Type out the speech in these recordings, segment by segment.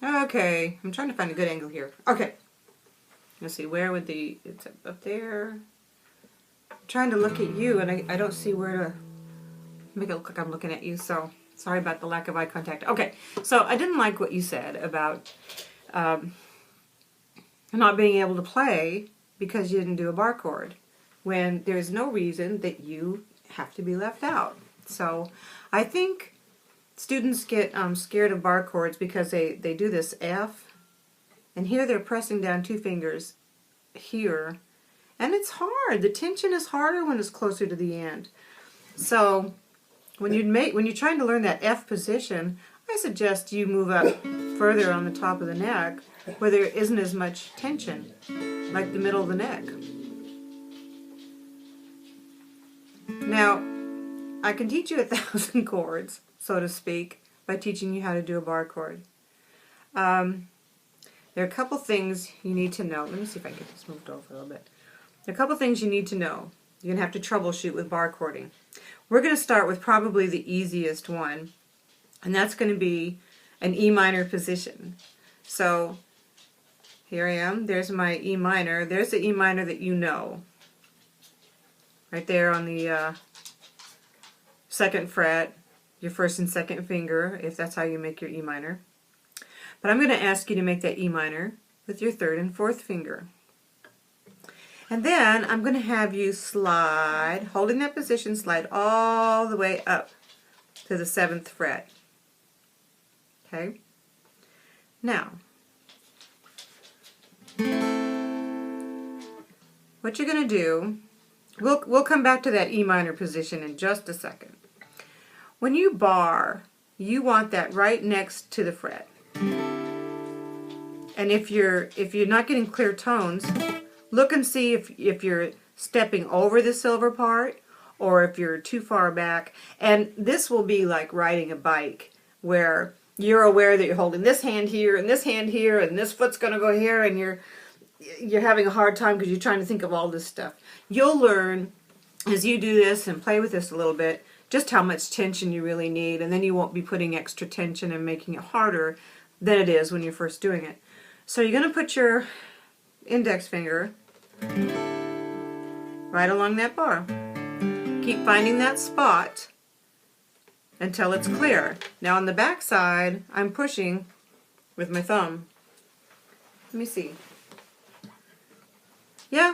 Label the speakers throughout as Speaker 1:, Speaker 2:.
Speaker 1: Okay, I'm trying to find a good angle here. Okay, let's see, where would it's up there. I'm trying to look at you and I don't see where to make it look like I'm looking at you, so sorry about the lack of eye contact. Okay, so I didn't like what you said about not being able to play because you didn't do a bar chord, when there's no reason that you have to be left out. So I think students get scared of bar chords because they do this F, and here they're pressing down two fingers here, and it's hard. The tension is harder when it's closer to the end. So when you're trying to learn that F position, I suggest you move up further on the top of the neck where there isn't as much tension, like the middle of the neck. Now, I can teach you 1,000 chords, so to speak, by teaching you how to do a bar chord. There are a couple things you need to know. Let me see if I can get this moved over a little bit. There are a couple things you need to know. You're going to have to troubleshoot with bar chording. We're going to start with probably the easiest one, and that's going to be an E minor position. So here I am. There's my E minor. There's the E minor that you know. Right there on the second fret, your first and second finger, if that's how you make your E minor. But I'm going to ask you to make that E minor with your third and fourth finger. And then I'm going to have you slide, holding that position, slide all the way up to the 7th fret. Okay? Now, what you're going to do, we'll come back to that E minor position in just a second. When you bar, you want that right next to the fret. And if you're not getting clear tones, look and see if you're stepping over the silver part or if you're too far back. And this will be like riding a bike, where you're aware that you're holding this hand here and this hand here and this foot's going to go here, and you're having a hard time because you're trying to think of all this stuff. You'll learn as you do this and play with this a little bit just how much tension you really need, and then you won't be putting extra tension and making it harder than it is when you're first doing it. So you're going to put your index finger right along that bar. Keep finding that spot until it's clear. Now on the back side, I'm pushing with my thumb. Let me see. Yeah,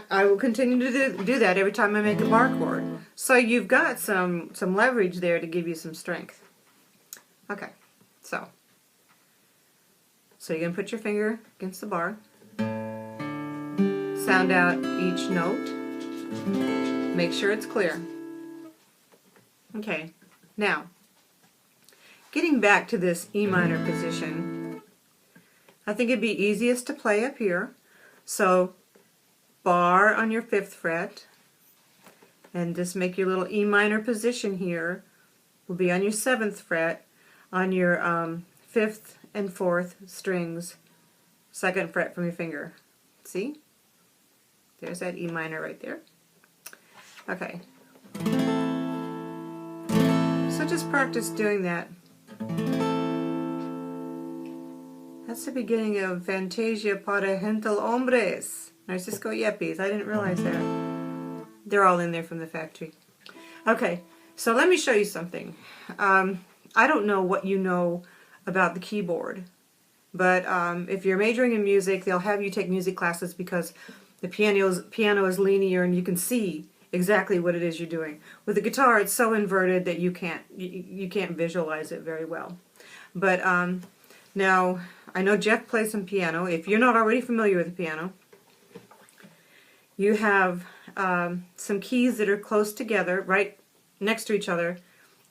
Speaker 1: I will continue to do that every time I make a bar chord. So you've got some leverage there to give you some strength. Okay, so you're going to put your finger against the bar, sound out each note, make sure it's clear. Okay, now, getting back to this E minor position, I think it'd be easiest to play up here. So bar on your 5th fret, and just make your little E minor position here. Will be on your 7th fret, on your 5th and 4th strings, 2nd fret from your finger. See? There's that E minor right there. Okay. So just practice doing that. That's the beginning of Fantasia para Gentle Hombres. Narcisco Yeppies. I didn't realize that. They're all in there from the factory. Okay, so let me show you something. I don't know what you know about the keyboard, but if you're majoring in music, they'll have you take music classes because the piano is linear and you can see exactly what it is you're doing. With the guitar, it's so inverted that you can't visualize it very well. But now, I know Jeff plays some piano. If you're not already familiar with the piano, you have some keys that are close together, right next to each other,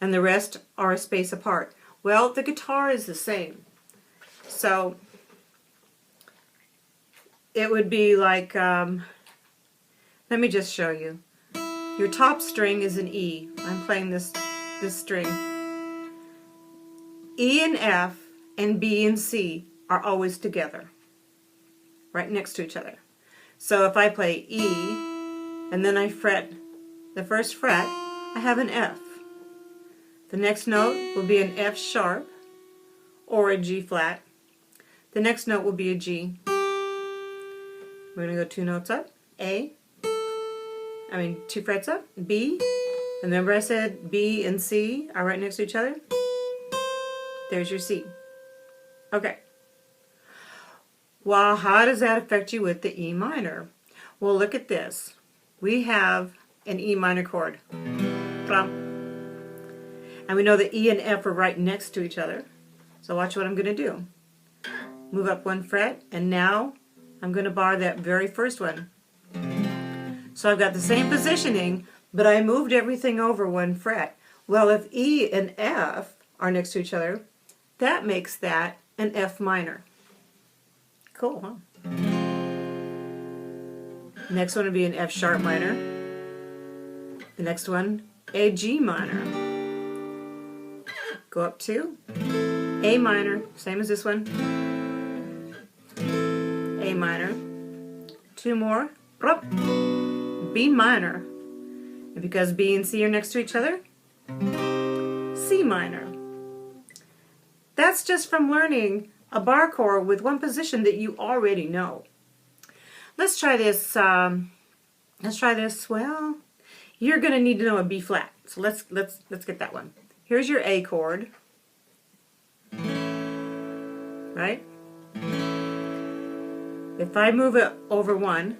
Speaker 1: and the rest are a space apart. Well, the guitar is the same. So it would be like, let me just show you. Your top string is an E. I'm playing this string. E and F and B and C are always together, right next to each other. So if I play E and then I fret the first fret, I have an F. The next note will be an F sharp, or a G flat. The next note will be a G. We're going to go 2 notes up, A, 2 frets up, B, and remember I said B and C are right next to each other? There's your C. Okay. Well, how does that affect you with the E minor? Well, look at this. We have an E minor chord. And we know that E and F are right next to each other. So watch what I'm going to do. Move up 1 fret, and now I'm going to bar that very first one. So I've got the same positioning, but I moved everything over 1 fret. Well, if E and F are next to each other, that makes that an F minor. Cool, huh? Next one would be an F sharp minor. The next one, a G minor. Go up 2, A minor, same as this one. A minor. 2 more, B minor. And because B and C are next to each other, C minor. That's just from learning a bar chord with one position that you already know. Let's try this. Well, you're going to need to know a B flat. So let's get that one. Here's your A chord. Right? If I move it over 1,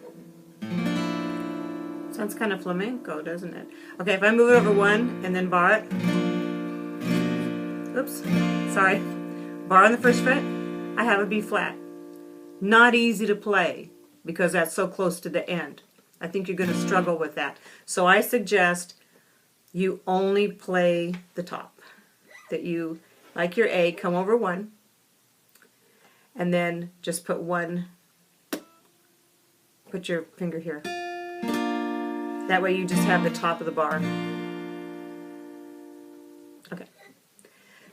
Speaker 1: sounds kind of flamenco, doesn't it? Okay, if I move it over 1 and then bar it. Oops, sorry. Bar on the first fret, I have a B flat. Not easy to play because that's so close to the end. I think you're going to struggle with that. So I suggest you only play the top. That you, like your A, come over 1 and then just put your finger here. That way you just have the top of the bar. Okay.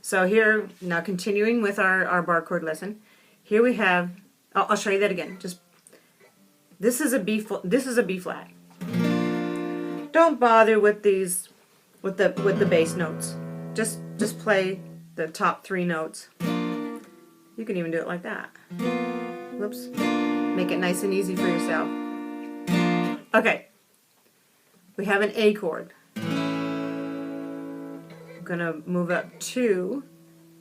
Speaker 1: So here, now continuing with our bar chord lesson, here we have, I'll show you that again. This is a B flat. Don't bother with these, with the bass notes. Just play the top 3 notes. You can even do it like that. Whoops. Make it nice and easy for yourself. Okay. We have an A chord. I'm going to move up 2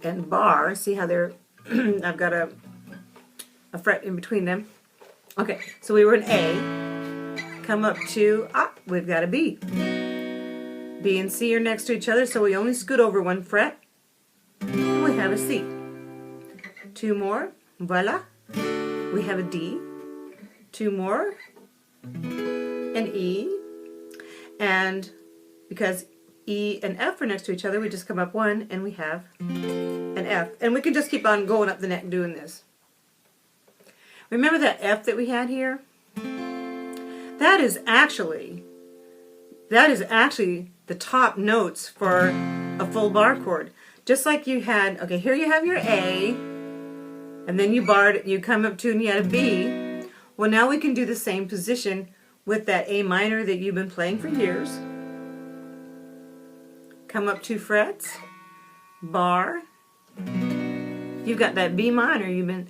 Speaker 1: and bar. See how they're, I've got a fret in between them. Okay, so we were an A. Come up 2, we've got a B. B and C are next to each other, so we only scoot over 1 fret. And we have a C. 2 more, voila. We have a D. 2 more, an E. And because E and F are next to each other, we just come up 1 and we have an F. And we can just keep on going up the neck doing this. Remember that F that we had here? That is actually the top notes for a full bar chord. Just like you had, okay, here you have your A, and then you barred, you come up 2 and you had a B. Well, now we can do the same position with that A minor that you've been playing for years. Come up 2 frets, bar. You've got that B minor you've been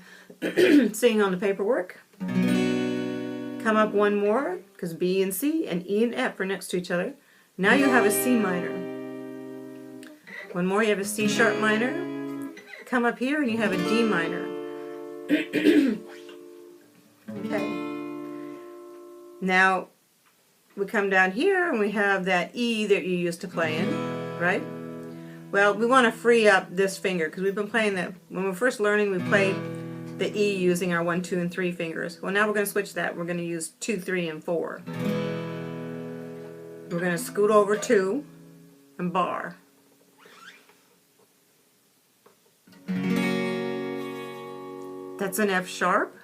Speaker 1: seeing on the paperwork. Come up 1 more, because B and C and E and F are next to each other. Now you have a C minor. 1 more, you have a C sharp minor. Come up here and you have a D minor. Okay. Now we come down here and we have that E that you used to play in, right? Well, we want to free up this finger because we've been playing that. When we were first learning, we played the E using our 1, 2, and 3 fingers. Well, now we're going to switch that. We're going to use 2, 3, and 4. We're going to scoot over 2 and bar. That's an F sharp.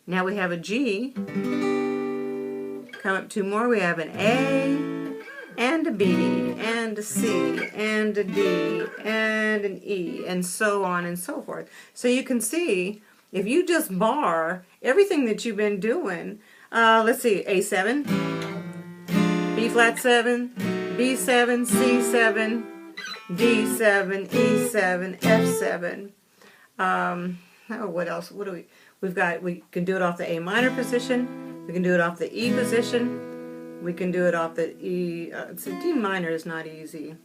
Speaker 1: Now we have a G. Come up 2 more, we have an A, and a B, and a C, and a D, and an E, and so on and so forth. So you can see, if you just bar everything that you've been doing, let's see, A7, B flat 7, B7, C7, D7, E7, F7. Oh, what else? What do we've got, we can do it off the A minor position, we can do it off the E position, we can do it off the E, so D minor is not easy.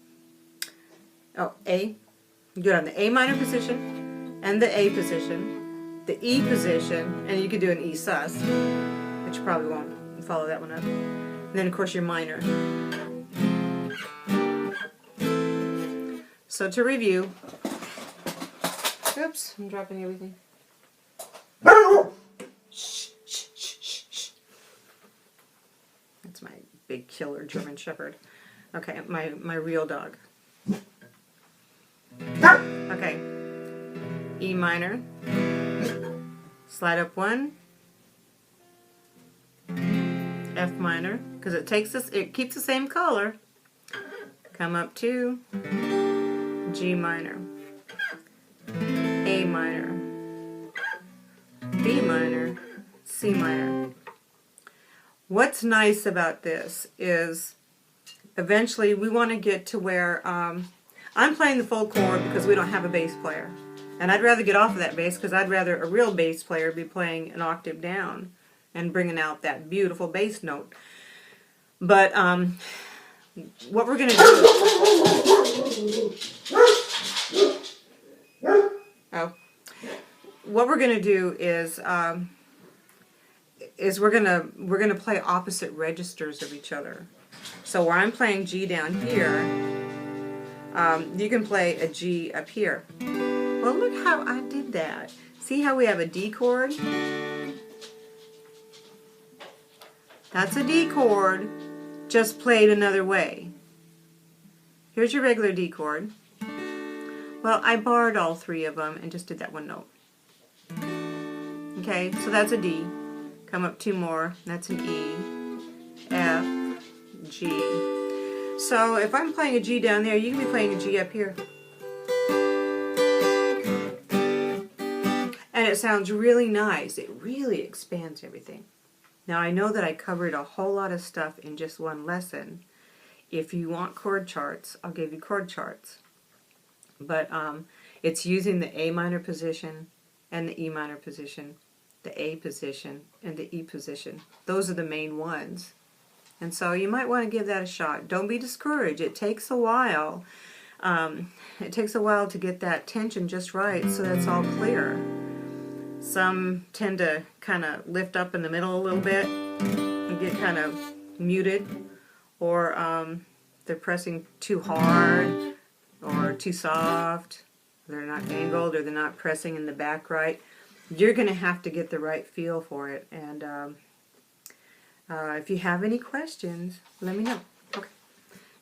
Speaker 1: Oh, A. You do it on the A minor position, and the A position, the E position, and you could do an E sus, but you probably won't follow that one up. And then of course your minor. So to review, oops, I'm dropping everything. Shh, shh, shh, shh, shh. That's my big killer German Shepherd. Okay, my real dog. Okay, E minor, slide up 1, F minor, because it takes this, it keeps the same color. Come up 2, G minor, A minor, B minor, C minor. What's nice about this is eventually we want to get to where I'm playing the full chord because we don't have a bass player. And I'd rather get off of that bass because I'd rather a real bass player be playing an octave down and bringing out that beautiful bass note. But what we're going to do... What we're going to do is we're gonna play opposite registers of each other. So where I'm playing G down here, you can play a G up here. Well, look how I did that. See how we have a D chord? That's a D chord, just played another way. Here's your regular D chord. Well, I barred all 3 of them and just did that one note. Okay, so that's a D. Come up 2 more, that's an E, F, G. So if I'm playing a G down there, you can be playing a G up here. And it sounds really nice. It really expands everything. Now I know that I covered a whole lot of stuff in just one lesson. If you want chord charts, I'll give you chord charts. But it's using the A minor position and the E minor position, the A position and the E position. Those are the main ones. And so you might want to give that a shot. Don't be discouraged. It takes a while. It takes a while to get that tension just right so that's all clear. Some tend to kind of lift up in the middle a little bit and get kind of muted, or they're pressing too hard or too soft. They're not angled or they're not pressing in the back right. You're going to have to get the right feel for it. And if you have any questions, let me know. Okay.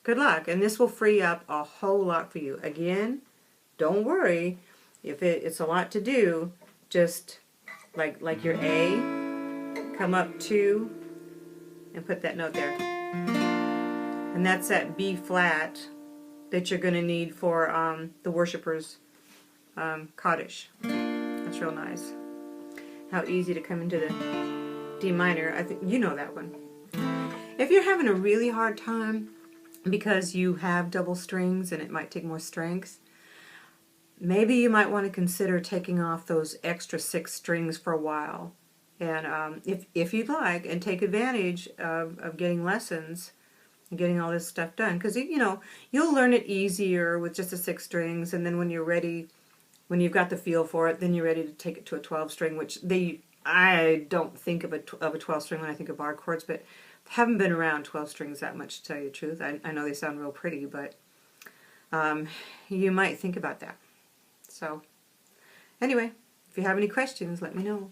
Speaker 1: Good luck. And this will free up a whole lot for you. Again, don't worry if it's a lot to do. Just like your A, come up 2 and put that note there. And that's that B flat that you're going to need for the worshipper's Kaddish. That's real nice. How easy to come into the D minor. I think you know that one. If you're having a really hard time because you have double strings and it might take more strength, maybe you might want to consider taking off those extra 6 strings for a while. And if you'd like, and take advantage of getting lessons and getting all this stuff done. Because, you know, you'll learn it easier with just the 6 strings, and then when you're ready, when you've got the feel for it, then you're ready to take it to a 12 string, which I don't think of a 12 string when I think of bar chords, but haven't been around 12 strings that much, to tell you the truth. I know they sound real pretty, but you might think about that. So, anyway, if you have any questions, let me know.